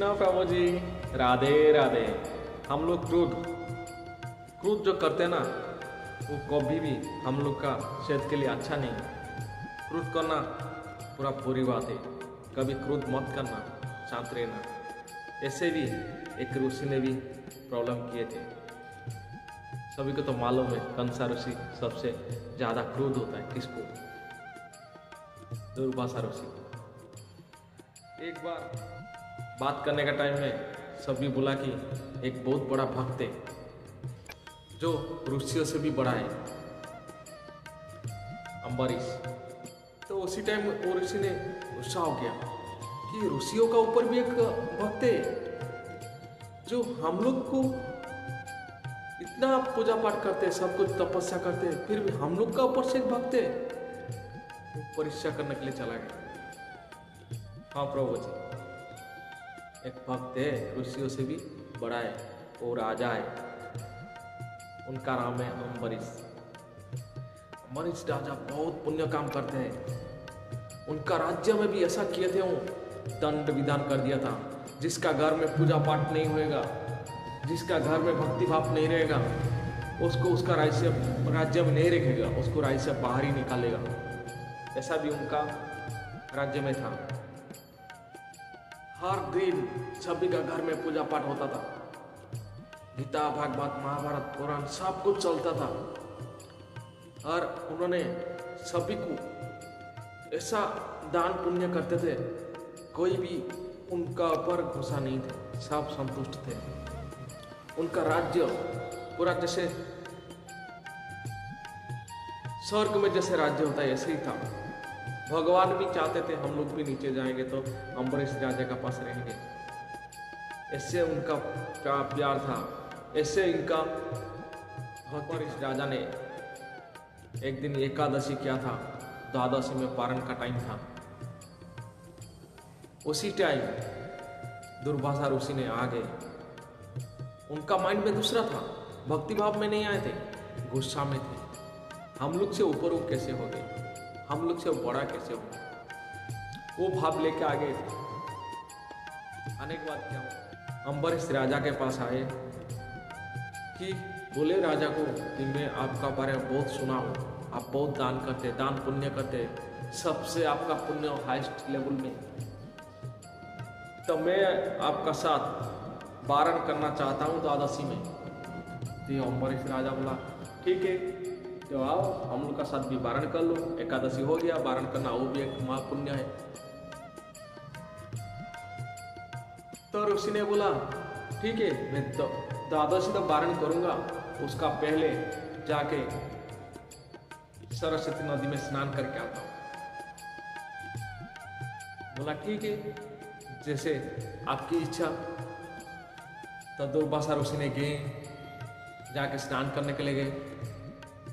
कृष्णा प्रभु जी, राधे राधे। हम लोग क्रोध क्रोध जो करते हैं ना, वो कभी भी हम लोग का सेहत के लिए अच्छा नहीं है। क्रोध करना पूरा बुरी बात है। कभी क्रोध मत करना, शांत रहना। ऐसे भी एक ऋषि ने भी प्रॉब्लम किए थे। सभी को तो मालूम है कंसा ऋषि सबसे ज़्यादा क्रोध होता है किसको? दुर्वासा ऋषि को। एक बार बात करने का टाइम में सभी बोला कि एक बहुत बड़ा भक्त है जो ऋषियों से भी बड़ा है, अम्बरीश। तो उसी टाइम वो ऋषि ने गुस्सा हो गया कि ऋषियों का ऊपर भी एक भक्त है जो हम लोग को इतना पूजा पाठ करते, सब कुछ तपस्या करते, फिर भी हम लोग का ऊपर से एक भक्त है। वो परीक्षा करने के लिए चला गया। हाँ प्रभु जी, एक भक्त है ऋषियों से भी बड़ा है, वो राजा है, उनका नाम है अम्बरीश। अम्बरीश राजा बहुत पुण्य काम करते हैं। उनका राज्य में भी ऐसा किए थे, वो दंड विधान कर दिया था। जिसका घर में पूजा पाठ नहीं होएगा, जिसका घर में भक्ति भाव नहीं रहेगा, उसको उसका राज्य में नहीं रखेगा, उसको राज्य से बाहर ही निकालेगा। ऐसा भी उनका राज्य में था। हर दिन सभी का घर में पूजा पाठ होता था। गीता, भागवत, महाभारत, पुराण सब कुछ चलता था। और उन्होंने सभी को ऐसा दान पुण्य करते थे, कोई भी उनका ऊपर गुस्सा नहीं थे, सब संतुष्ट थे। उनका राज्य पूरा जैसे स्वर्ग में जैसे राज्य होता है ऐसे ही था। भगवान भी चाहते थे हम लोग भी नीचे जाएंगे तो अम्बरीश राजा का पास रहेंगे। ऐसे उनका प्यार था। ऐसे इनका अम्बरीश राजा ने एक दिन एकादशी किया था, द्वादशी में पारण का टाइम था। उसी टाइम दुर्वासा ऋषि ने आ गए। उनका माइंड में दूसरा था, भक्ति भाव में नहीं आए थे, गुस्सा में थे। हम लोग से ऊपर वो कैसे हो गए, हम लोग से बड़ा कैसे हो गए, वो भाव लेके आ गए थे। आने के बाद क्या हुआ, अम्बरीश राजा के पास आए कि बोले राजा को कि मैं आपका बारे में बहुत सुना हूँ, आप बहुत दान करते, दान पुण्य करते, सबसे आपका पुण्य हाईएस्ट लेवल में, तो मैं आपका साथ वारण करना चाहता हूँ द्वादशी में। तो अम्बरीश राजा बोला ठीक है, तो आओ हम लोग का साथ भी वारण कर लो। एकादशी हो गया, वारण करना वो भी एक महापुण्य है। तो ऋषि ने बोला ठीक है, मैं द्वादशी तो वारण करूंगा, उसका पहले जाके सरस्वती नदी में स्नान करके आता हूँ। बोला ठीक है, जैसे आपकी इच्छा। तो दुर्वासा ऋषि ने गए, जाके स्नान करने के लिए गए।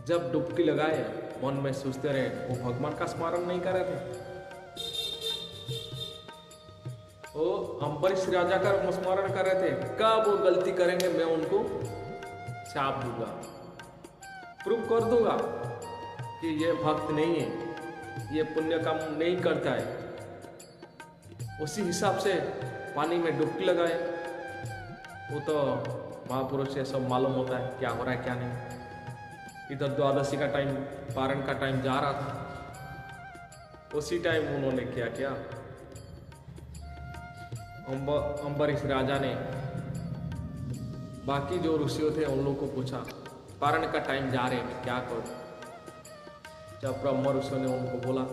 जब डुबकी लगाए, मन में सोचते रहे, वो भगवान का स्मरण नहीं कर रहे थे, वो अम्बरीश राजा का स्मरण कर रहे थे। कब वो गलती करेंगे मैं उनको चाप दूंगा, प्रूव कर दूंगा कि ये भक्त नहीं है, ये पुण्य काम नहीं करता है। उसी हिसाब से पानी में डुबकी लगाए। वो तो महापुरुष से सब मालूम होता है क्या हो रहा है क्या नहीं। इधर द्वादशी का टाइम, पारण का टाइम जा रहा था। उसी टाइम उन्होंने क्या किया, अम्बरीश राजा ने बाकी जो ऋषियों थे उन लोगों को पूछा पारण का टाइम जा रहे हैं, क्या करूं। जब ब्रह्म ऋषियों ने उनको बोला,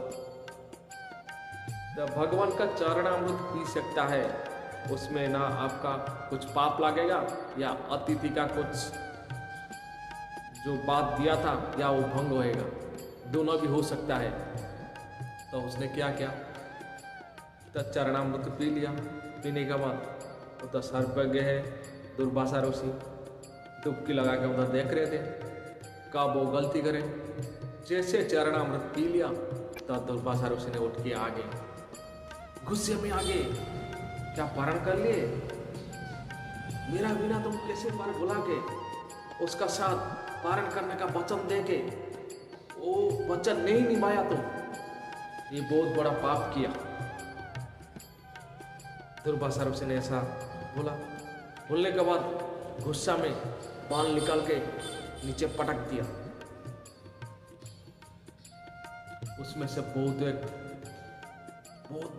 जब भगवान का चरणामृत पी सकता है, उसमें ना आपका कुछ पाप लगेगा या अतिथि का कुछ जो बात दिया था या वो भंग होएगा, दोनों भी हो सकता है। तो उसने क्या किया, तो चरणामृत पी लिया। पीने के बाद वो तो सर्वज्ञ है दुर्वासा ऋषि, डुबकी लगा के उधर देख रहे थे कब वो गलती करे। जैसे चरणामृत पी लिया तो दुर्वासा ऋषि ने उठ के आगे गुस्से में आगे, क्या पारण कर लिए, मेरा बिना तुम कैसे बार बुला के उसका साथ पारण करने का वचन दे के वो वचन नहीं निभाया, तुम ये बहुत बड़ा पाप किया। दुर्वासा ऋषि ने ऐसा बोला। बोलने के बाद गुस्सा में बाल निकाल के नीचे पटक दिया। उसमें से बहुत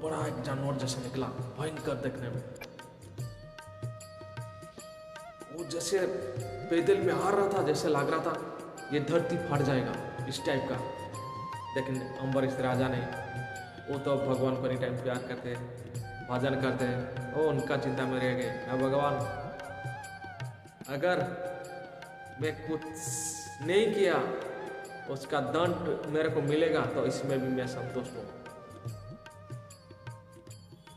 बड़ा एक जानवर जैसा निकला, भयंकर देखने में। वो जैसे पैदल में आ रहा था, जैसे लग रहा था ये धरती फट जाएगा, इस टाइप का। लेकिन अम्बरीश राजा ने, वो तो भगवान को एनी टाइम प्यार करते हैं, भजन करते हैं, वो उनका चिंता में रह गए। भगवान, अगर मैं कुछ नहीं किया उसका दंड मेरे को मिलेगा तो इसमें भी मैं संतुष्ट हूँ।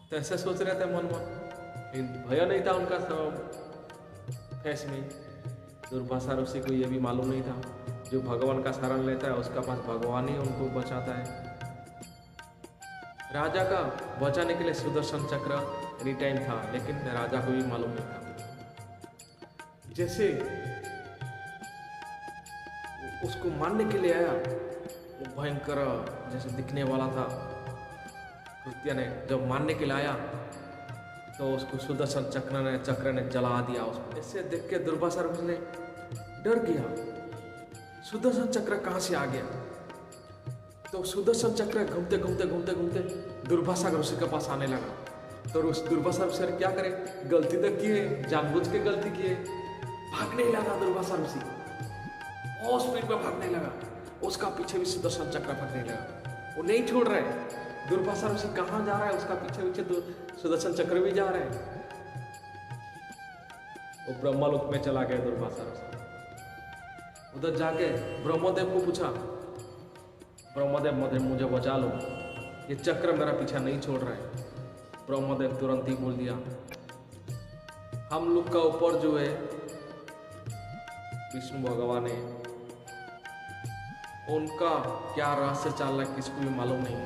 तो ऐसे सोच रहे थे मन में, भय नहीं था उनका फेस में। दुर्वासा ऋषि को यह भी मालूम नहीं था, जो भगवान का शरण लेता है उसका पास भगवान ही उनको बचाता है। राजा का बचाने के लिए सुदर्शन चक्र एनी टाइम था, लेकिन राजा को भी मालूम नहीं था। जैसे उसको मारने के लिए आया, वो भयंकर जैसे दिखने वाला था कृत्य ने, जब मारने के लिए आया तो उसको सुदर्शन चक्र ने जला दिया उसको। इससे देख के दुर्वासा ऋषि ने डर गया, सुदर्शन चक्र कहाँ से आ गया। तो सुदर्शन चक्र घूमते घूमते घूमते घूमते दुर्वासा ऋषि के पास आने लगा। तो उस दुर्वासा ऋषि क्या करे, गलती तो की है, जानबूझ के गलती की है। भागने लगा दुर्वासा ऋषि, बहुत स्पीड में भागने लगा। उसका पीछे भी सुदर्शन चक्र भागने लगा, वो नहीं छोड़ रहे। दुर्वासा ऋषि कहाँ जा रहा है, उसका पीछे पीछे सुदर्शन चक्र भी जा रहे हैं। वो ब्रह्मलोक में चला गया दुर्वासा ऋषि। उधर जाके ब्रह्मदेव को पूछा, ब्रह्मदेव मुझे बचा लो, ये चक्र मेरा पीछा नहीं छोड़ रहा है। ब्रह्मदेव तुरंत ही बोल दिया, हम लोग का ऊपर जो है विष्णु भगवान है, उनका क्या रहस्य चल रहा है किसको भी मालूम नहीं,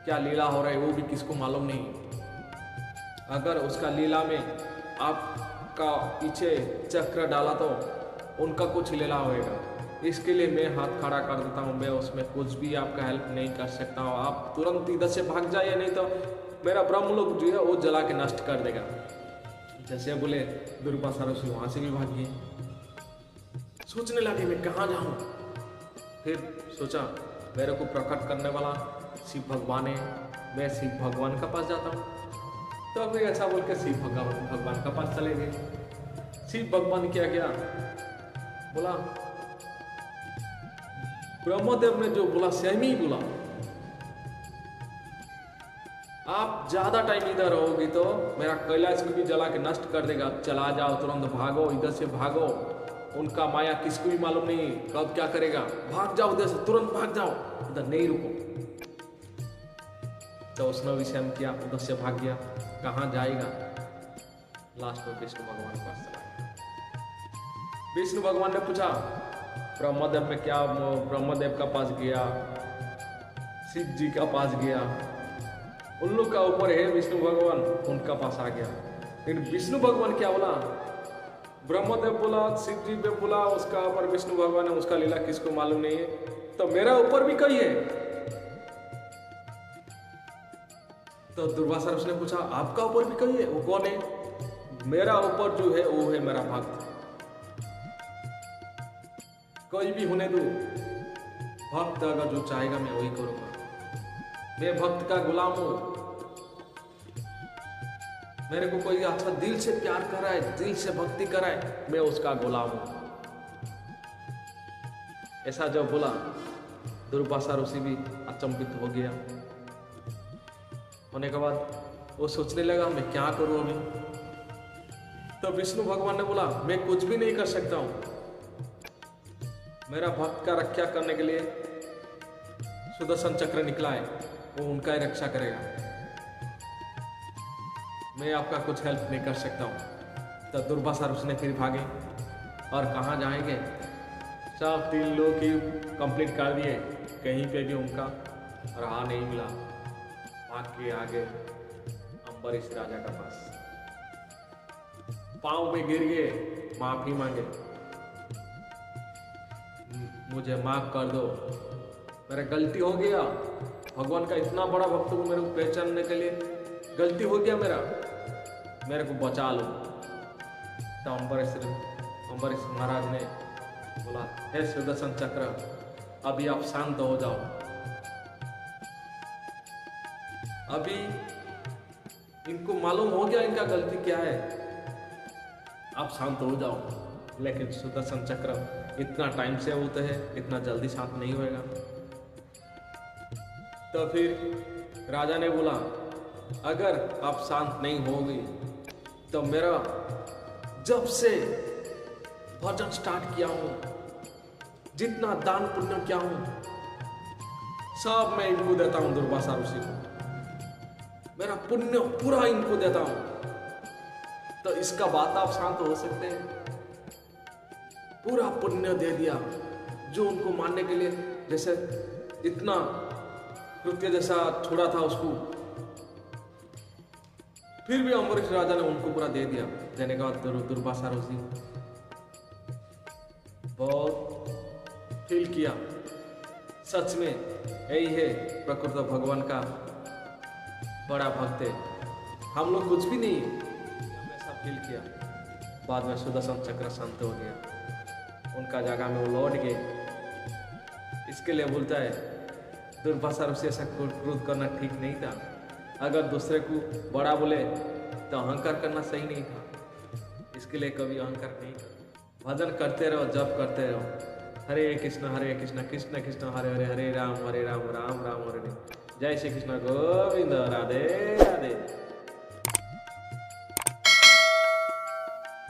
क्या लीला हो रहा है वो भी किसको मालूम नहीं। अगर उसका लीला में आपका पीछे चक्र डाला तो उनका कुछ लीला होएगा। इसके लिए मैं हाथ खड़ा कर देता हूँ, मैं उसमें कुछ भी आपका हेल्प नहीं कर सकता हूँ। आप तुरंत इधर से भाग जाइए, नहीं तो मेरा ब्रह्मलोक जो है वो जला के नष्ट कर देगा। जैसे बोले दुर्वासा ऋषि वहाँ से भी भाग गए। सोचने लगे मैं कहाँ जाऊँ। फिर सोचा मेरे को प्रकट करने वाला शिव भगवान है, मैं शिव भगवान का पास जाता हूँ। तो अभी ऐसा बोल के शिव भगवान का पास चले गए। शिव भगवान क्या किया, बोला ब्रह्मदेव ने जो बोला सेम ही बोला, आप ज्यादा टाइम इधर रहोगी तो मेरा कैलाश को भी जला के नष्ट कर देगा। चला जाओ, तुरंत भागो, इधर से भागो। उनका माया किसको भी मालूम नहीं कब क्या करेगा। भाग जाओ उधर से, तुरंत भाग जाओ, इधर नहीं रुको। तो उसने भी सेम किया, उधर से भाग गया। कहाँ जाएगा, लास्ट में विष्णु भगवान के पास चला गया। विष्णु भगवान ने पूछा ब्रह्मदेव में क्या, ब्रह्मदेव का पास गया, शिव जी का पास गया, उन लोग का ऊपर है विष्णु भगवान, उनका पास आ गया। लेकिन विष्णु भगवान क्या बोला, ब्रह्मदेव बोला, शिव जी पे बोला, उसका ऊपर विष्णु भगवान है, उसका लीला किसको मालूम नहीं है, तो मेरा ऊपर भी कई है। तो दुर्वासा ऋषि ने पूछा आपका ऊपर भी कई है, वो कौन है। मेरा ऊपर जो है वो है मेरा भक्त, कोई भी होने दो, भक्त अगर जो चाहेगा मैं वही करूंगा। मैं भक्त का गुलाम हूं। मेरे को कोई अच्छा दिल से प्यार कराए, दिल से भक्ति कराए, मैं उसका गुलाम हूं। ऐसा जब बोला दुर्वासा ऋषि भी अचंभित हो गया। होने के बाद वो सोचने लगा मैं क्या करूं अभी। तो विष्णु भगवान ने बोला मैं कुछ भी नहीं कर सकता हूं, मेरा भक्त का रक्षा करने के लिए सुदर्शन चक्र निकला है, वो उनका ही रक्षा करेगा, मैं आपका कुछ हेल्प नहीं कर सकता हूँ। तो दुर्वासा ऋषि ने फिर भागे और कहाँ जाएंगे, सब 3 लोग ही कंप्लीट कर दिए, कहीं पे भी उनका रहा नहीं मिला। भाग के आगे अम्बरीश राजा का पास पाँव में गिर गए, माफी मांगे, मुझे माफ कर दो, मेरा गलती हो गया, भगवान का इतना बड़ा भक्त हूँ, मेरे को पहचानने के लिए गलती हो गया मेरा। मेरे को बचा लो। तो अम्बरीश महाराज ने बोला, हे सुदर्शन चक्र, अभी आप शांत हो जाओ, अभी इनको मालूम हो गया इनका गलती क्या है, आप शांत हो जाओ। लेकिन सुदर्शन चक्र इतना टाइम से होते हैं, इतना जल्दी शांत नहीं होएगा। तो फिर राजा ने बोला, अगर आप शांत नहीं होगी तो मेरा जब से भजन स्टार्ट किया हूं, जितना दान पुण्य किया हूं, सब मैं इनको देता हूं, दुर्वासा ऋषि को मेरा पुण्य पूरा इनको देता हूं। तो इसका बात आप शांत हो सकते हैं? पूरा पुण्य दे दिया, जो उनको मानने के लिए जैसे इतना कृत्य जैसा छोड़ा था उसको, फिर भी अम्बरीश राजा ने उनको पूरा दे दिया। देने के बाद दुर्वासा ऋषि बहुत फील किया, सच में यही है प्रकृत भगवान का बड़ा भक्त है, हम लोग कुछ भी नहीं है, ऐसा फील किया। बाद में सुदर्शन चक्र शांत हो गया, उनका जगह में वो लौट गए। इसके लिए बोलता है, दुर्वासा ऋषि ऐसा क्रोध करना ठीक नहीं था। अगर दूसरे को बड़ा बोले तो अहंकार करना सही नहीं था, इसके लिए कभी अहंकार नहीं कर। भजन करते रहो, जप करते रहो, हरे कृष्ण कृष्ण कृष्ण हरे हरे, हरे राम राम राम हरे हरे। जय श्री कृष्ण, गोविंद, राधे राधे।